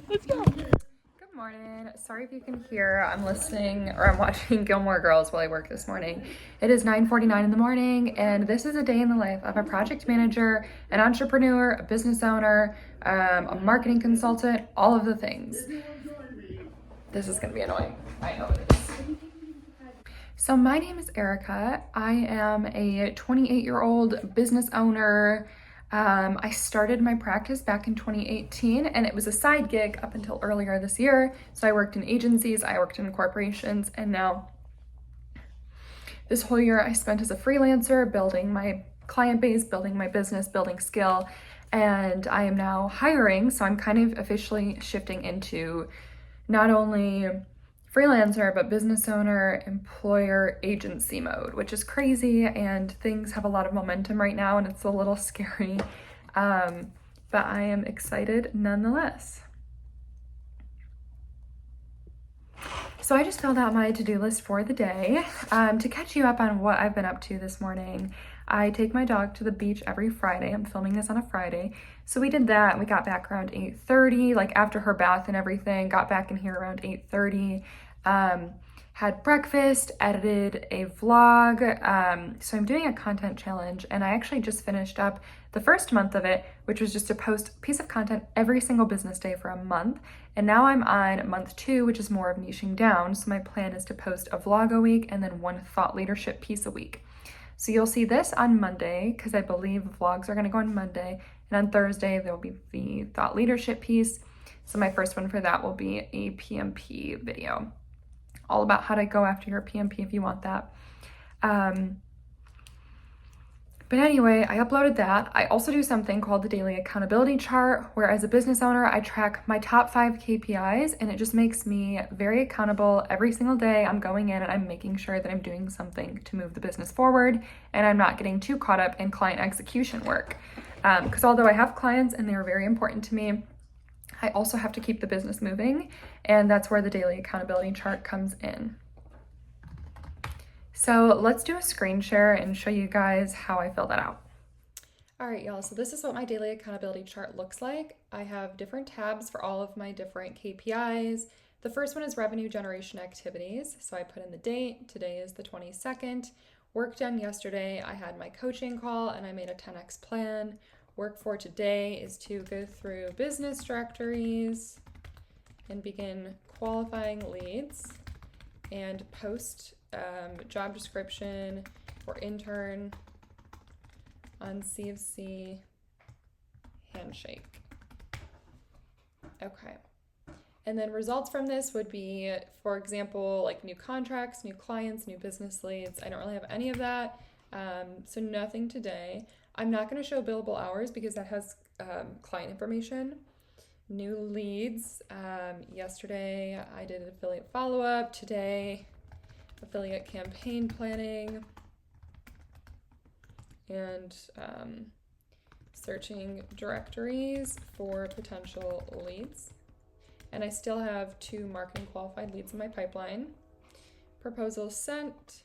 Let's go. Good morning. Sorry if you can hear, I'm listening or I'm watching Gilmore Girls while I work this morning. It is 9:49 in the morning, and this is a day in the life of a project manager, an entrepreneur, a business owner, a marketing consultant, all of the things. This is gonna be annoying. I know it is. So my name is Erica. I am a 28-year-old business owner. I started my practice back in 2018, and it was a side gig up until earlier this year. So I worked in agencies, I worked in corporations, and now this whole year I spent as a freelancer building my client base, building my business, building skill, and I am now hiring. So I'm kind of officially shifting into not only freelancer, but business owner, employer, agency mode, which is crazy, and things have a lot of momentum right now and it's a little scary, but I am excited nonetheless. So I just filled out my to-do list for the day. To catch you up on what I've been up to this morning, I take my dog to the beach every Friday. I'm filming this on a Friday. So we did that. We got back around 8:30, like after her bath and everything, got back in here around 8:30. Had breakfast, edited a vlog. So I'm doing a content challenge, and I actually just finished up the first month of it, which was just to post a piece of content every single business day for a month. And now I'm on month 2, which is more of niching down. So my plan is to post a vlog a week and then one thought leadership piece a week. So you'll see this on Monday, because I believe vlogs are going to go on Monday. And on Thursday, there will be the thought leadership piece. So my first one for that will be a PMP video, all about how to go after your PMP if you want that. But anyway, I uploaded that. I also do something called the daily accountability chart, where as a business owner, I track my top 5 KPIs, and it just makes me very accountable. Every single day I'm going in and I'm making sure that I'm doing something to move the business forward, and I'm not getting too caught up in client execution work. Because although I have clients and they're very important to me, I also have to keep the business moving, and that's where the daily accountability chart comes in. So let's do a screen share and show you guys how I fill that out. All right, y'all, so this is what my daily accountability chart looks like. I have different tabs for all of my different KPIs. The first one is revenue generation activities. So I put in the date. Today is the 22nd. Work done yesterday. I had my coaching call and I made a 10x plan. Work for today is to go through business directories and begin qualifying leads and post job description for intern on CFC Handshake. Okay. And then results from this would be, for example, like new contracts, new clients, new business leads. I don't really have any of that, so nothing today. I'm not going to show billable hours because that has client information. New leads. Yesterday I did an affiliate follow-up. Today, affiliate campaign planning and searching directories for potential leads. And I still have 2 marketing qualified leads in my pipeline. Proposals sent.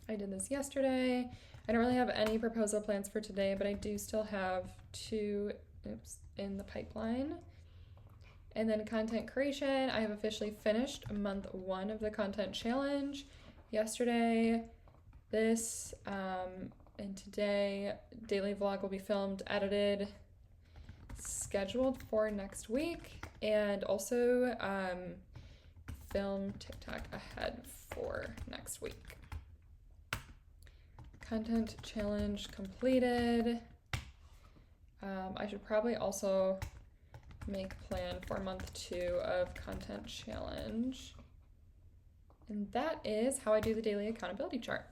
I did this yesterday. I don't really have any proposal plans for today, but I do still have 2 in the pipeline. And then content creation. I have officially finished month 1 of the content challenge yesterday. This and today, daily vlog will be filmed, edited, scheduled for next week, and also film TikTok ahead for next week. Content challenge completed. I should probably also make a plan for month 2 of content challenge. And that is how I do the daily accountability chart.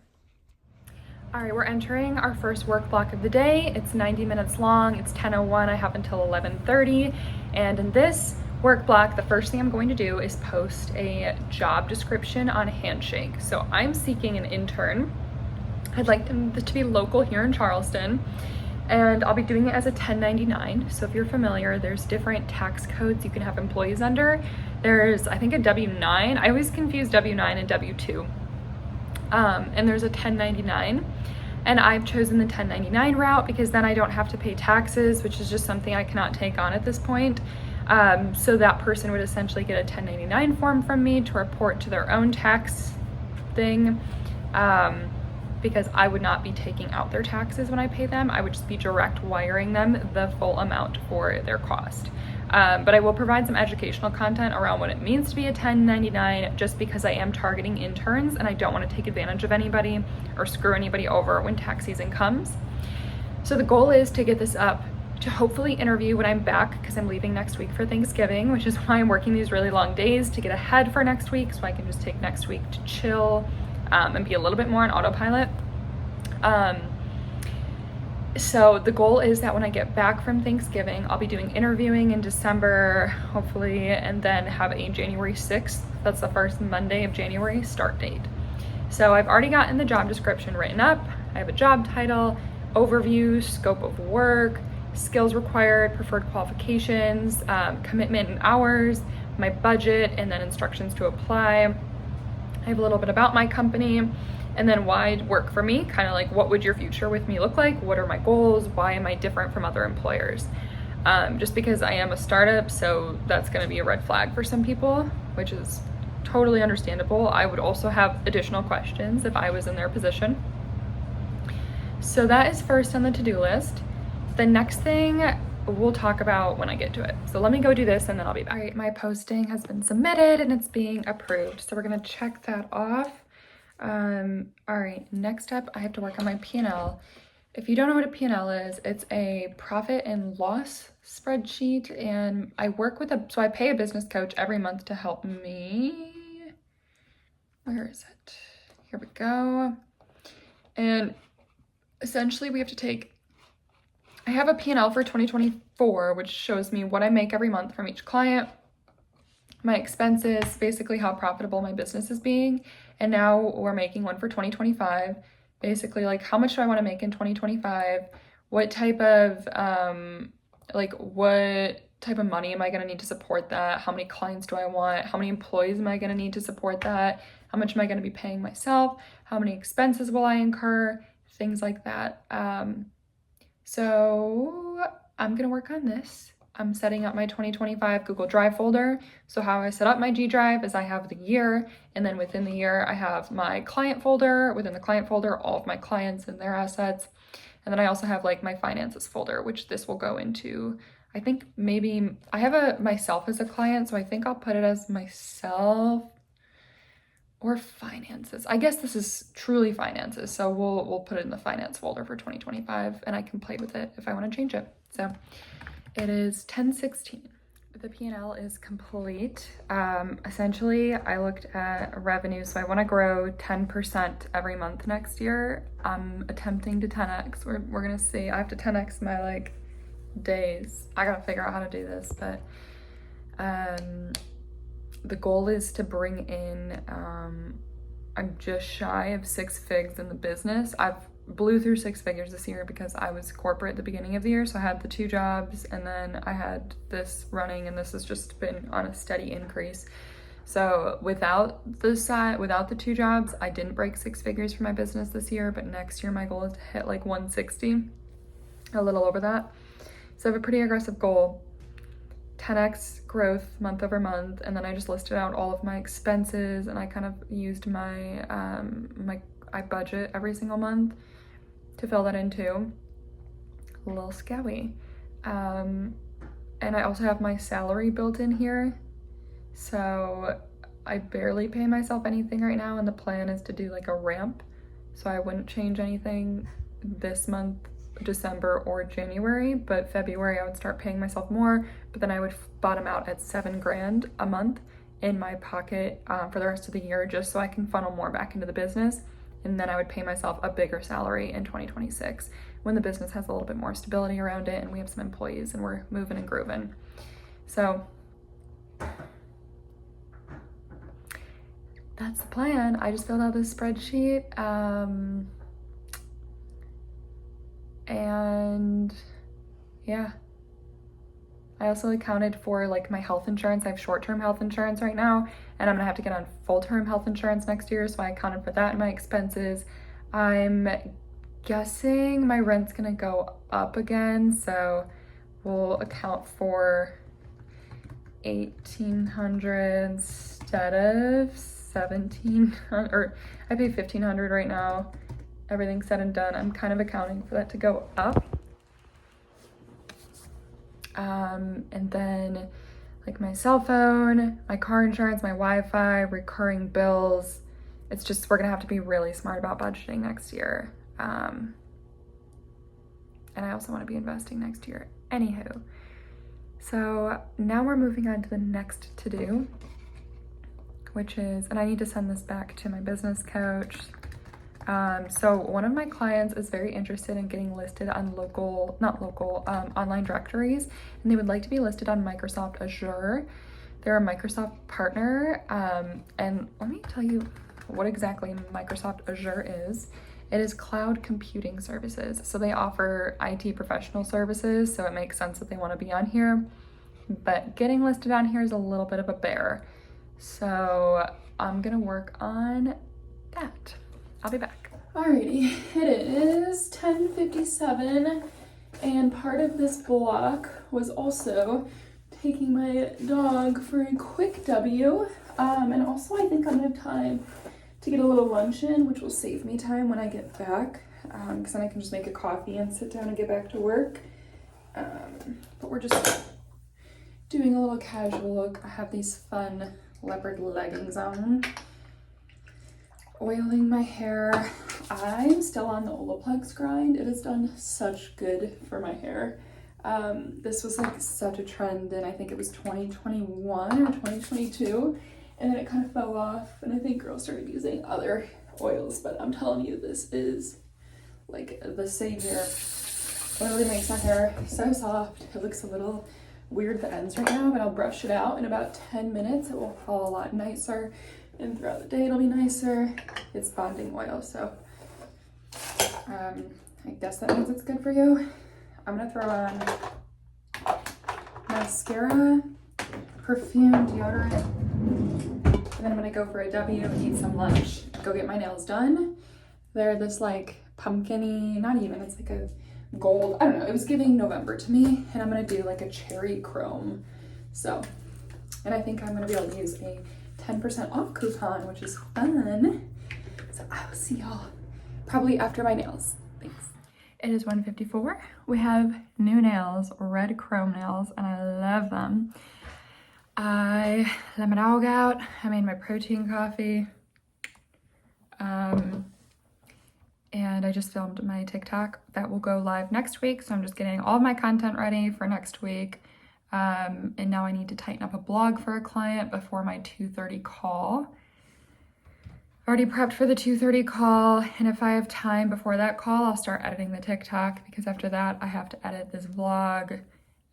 All right, we're entering our first work block of the day. It's 90 minutes long. It's 10:01. I have until 11:30. And in this work block, the first thing I'm going to do is post a job description on Handshake. So I'm seeking an intern. I'd like them to be local here in Charleston, and I'll be doing it as a 1099. So if you're familiar, there's different tax codes you can have employees under. There's, I think, a W-9. I always confuse W-9 and W-2. And there's a 1099. And I've chosen the 1099 route because then I don't have to pay taxes, which is just something I cannot take on at this point. So that person would essentially get a 1099 form from me to report to their own tax thing, because I would not be taking out their taxes when I pay them. I would just be direct wiring them the full amount for their cost. But I will provide some educational content around what it means to be a 1099, just because I am targeting interns and I don't want to take advantage of anybody or screw anybody over when tax season comes. So the goal is to get this up to hopefully interview when I'm back, because I'm leaving next week for Thanksgiving, which is why I'm working these really long days to get ahead for next week, so I can just take next week to chill and be a little bit more on autopilot. So the goal is that when I get back from Thanksgiving, I'll be doing interviewing in December, hopefully, and then have a January 6th, that's the first Monday of January, start date. So I've already gotten the job description written up. I have a job title, overview, scope of work, skills required, preferred qualifications, commitment and hours, my budget, and then instructions to apply. I have a little bit about my company, and then why work for me, kind of like what would your future with me look like? What are my goals? Why am I different from other employers? Just because I am a startup, so that's gonna be a red flag for some people, which is totally understandable. I would also have additional questions if I was in their position. So that is first on the to-do list. The next thing we'll talk about when I get to it. So let me go do this and then I'll be back. All right, my posting has been submitted and it's being approved. So we're gonna check that off. All right, next up, I have to work on my P&L. If you don't know what a P&L is, it's a profit and loss spreadsheet, and I work with so I pay a business coach every month to help me. Where is it? Here we go. And essentially we have to take, I have a P&L for 2024, which shows me what I make every month from each client, my expenses, basically how profitable my business is being. And now we're making one for 2025, basically like how much do I want to make in 2025? What type of, what type of money am I going to need to support that? How many clients do I want? How many employees am I going to need to support that? How much am I going to be paying myself? How many expenses will I incur? Things like that. So I'm going to work on this. I'm setting up my 2025 Google Drive folder. So how I set up my G Drive is I have the year, and then within the year I have my client folder. Within the client folder, all of my clients and their assets. And then I also have like my finances folder, which this will go into. I think maybe I have myself as a client, so I think I'll put it as myself or finances. I guess this is truly finances. So we'll put it in the finance folder for 2025, and I can play with it if I want to change it. So it is 10/16. The P&L is complete. Essentially, I looked at revenue. So I want to grow 10% every month next year. I'm attempting to 10x. We're going to see. I have to 10x my days. I got to figure out how to do this, but the goal is to bring in, I'm just shy of 6 figs in the business. I've blew through 6 figures this year because I was corporate at the beginning of the year. So I had the 2 jobs and then I had this running, and this has just been on a steady increase. So without the 2 jobs, I didn't break 6 figures for my business this year, but next year my goal is to hit 160, a little over that. So I have a pretty aggressive goal, 10x growth month over month. And then I just listed out all of my expenses, and I kind of used my, I budget every single month to fill that in too. A little scary. And I also have my salary built in here. So I barely pay myself anything right now, and the plan is to do a ramp. So I wouldn't change anything this month, December or January, but February I would start paying myself more, but then I would bottom out at $7,000 a month in my pocket for the rest of the year, just so I can funnel more back into the business. And then I would pay myself a bigger salary in 2026 when the business has a little bit more stability around it and we have some employees and we're moving and grooving. So that's the plan. I just filled out this spreadsheet. And yeah, I also accounted for my health insurance. I have short-term health insurance right now, and I'm gonna have to get on full-term health insurance next year. So I accounted for that in my expenses. I'm guessing my rent's gonna go up again, so we'll account for 1,800 instead of 1,700, or I pay 1,500 right now. Everything said and done, I'm kind of accounting for that to go up. And then like my cell phone, my car insurance, my Wi-Fi, recurring bills. It's just, we're gonna have to be really smart about budgeting next year. And I also wanna be investing next year. Anywho, so now we're moving on to the next to-do, which is, and I need to send this back to my business coach. So one of my clients is very interested in getting listed on online directories, and they would like to be listed on Microsoft Azure. They're a Microsoft partner, and let me tell you what exactly Microsoft Azure is. It is cloud computing services. So they offer IT professional services, so it makes sense that they want to be on here, but getting listed on here is a little bit of a bear. So I'm gonna work on that. I'll be back. Alrighty, it is 10:57, and part of this block was also taking my dog for a quick W, and also I think I'm gonna have time to get a little lunch in, which will save me time when I get back, because then I can just make a coffee and sit down and get back to work. But we're just doing a little casual look. I have these fun leopard leggings on. Oiling my hair. I'm still on the Olaplex grind. It has done such good for my hair. This was like such a trend in, I think it was 2021 or 2022, and then it kind of fell off, and I think girls started using other oils, but I'm telling you, this is like the savior. It really makes my hair so soft. It looks a little weird at the ends right now, but I'll brush it out in about 10 minutes. It will fall a lot nicer, and throughout the day it'll be nicer. It's bonding oil, so I guess that means it's good for you. I'm gonna throw on mascara, perfume, deodorant, and then I'm gonna go for a W, eat some lunch, go get my nails done. They're this like pumpkin-y, not even, it's like a gold, I don't know, it was giving November to me, and I'm gonna do like a cherry chrome. So, and I think I'm gonna be able to use a 10% off coupon, which is fun. So I will see y'all probably after my nails. Thanks. It is 1:54. We have new nails, red chrome nails, and I love them. I let my dog out. I made my protein coffee. And I just filmed my TikTok that will go live next week. So I'm just getting all of my content ready for next week. And now I need to tighten up a blog for a client before my 2:30 call. Already prepped for the 2:30 call, and if I have time before that call, I'll start editing the TikTok, because after that I have to edit this vlog,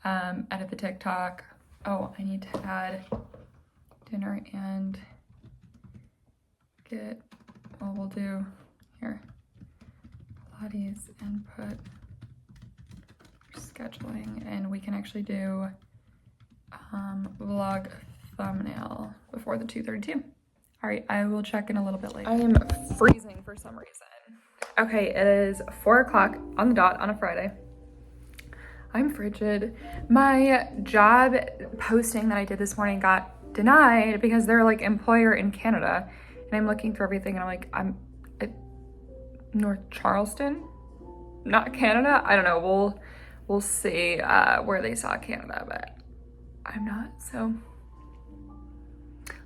edit the TikTok. Oh, I need to add dinner and get, well, we'll do here, Pilates input, scheduling, and we can actually do vlog thumbnail before the 2:32. All right, I will check in a little bit later. I am freezing for some reason. Okay, it is 4 o'clock on the dot on a Friday. I'm frigid. My job posting that I did this morning got denied because they're like employer in Canada, and I'm looking through everything and I'm like, I'm at North Charleston, not Canada. I don't know. We'll see where they saw Canada, but I'm not, so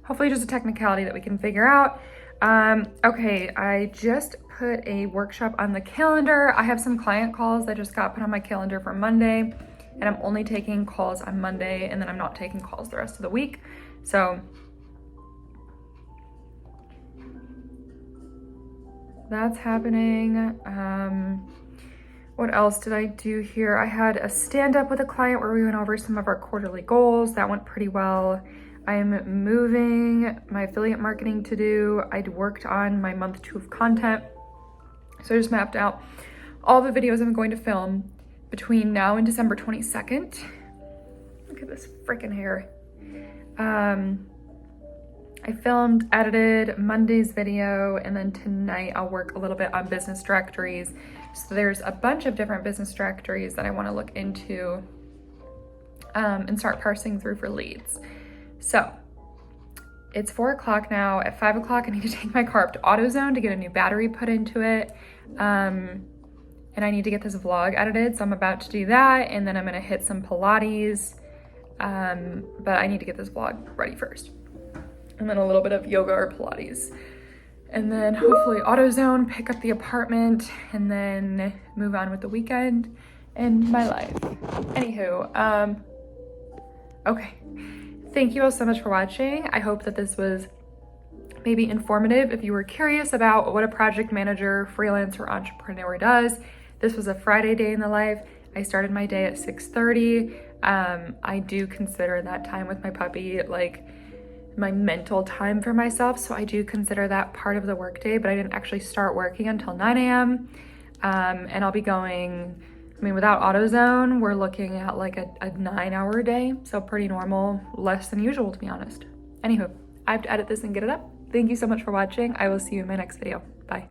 hopefully just a technicality that we can figure out. Okay, I just put a workshop on the calendar. I have some client calls that just got put on my calendar for Monday, and I'm only taking calls on Monday, and then I'm not taking calls the rest of the week. So that's happening. What else did I do here? I had a stand-up with a client where we went over some of our quarterly goals. That went pretty well. I'm moving my affiliate marketing to do. I'd worked on my month 2 of content. So I just mapped out all the videos I'm going to film between now and December 22nd. Look at this freaking hair. I filmed, edited Monday's video, and then tonight I'll work a little bit on business directories. So there's a bunch of different business directories that I want to look into and start parsing through for leads. So it's 4 o'clock now. At 5 o'clock, I need to take my car up to AutoZone to get a new battery put into it. And I need to get this vlog edited, so I'm about to do that, and then I'm gonna hit some Pilates, but I need to get this vlog ready first. And then a little bit of yoga or Pilates. And then hopefully AutoZone, pick up the apartment, and then move on with the weekend and my life. Anywho, okay. Thank you all so much for watching. I hope that this was maybe informative. If you were curious about what a project manager, freelancer, entrepreneur does, this was a Friday day in the life. I started my day at 6:30. I do consider that time with my puppy like my mental time for myself. So I do consider that part of the workday, but I didn't actually start working until 9 a.m. And I'll be going, I mean, without AutoZone, we're looking at like a 9-hour day. So pretty normal, less than usual, to be honest. Anywho, I have to edit this and get it up. Thank you so much for watching. I will see you in my next video.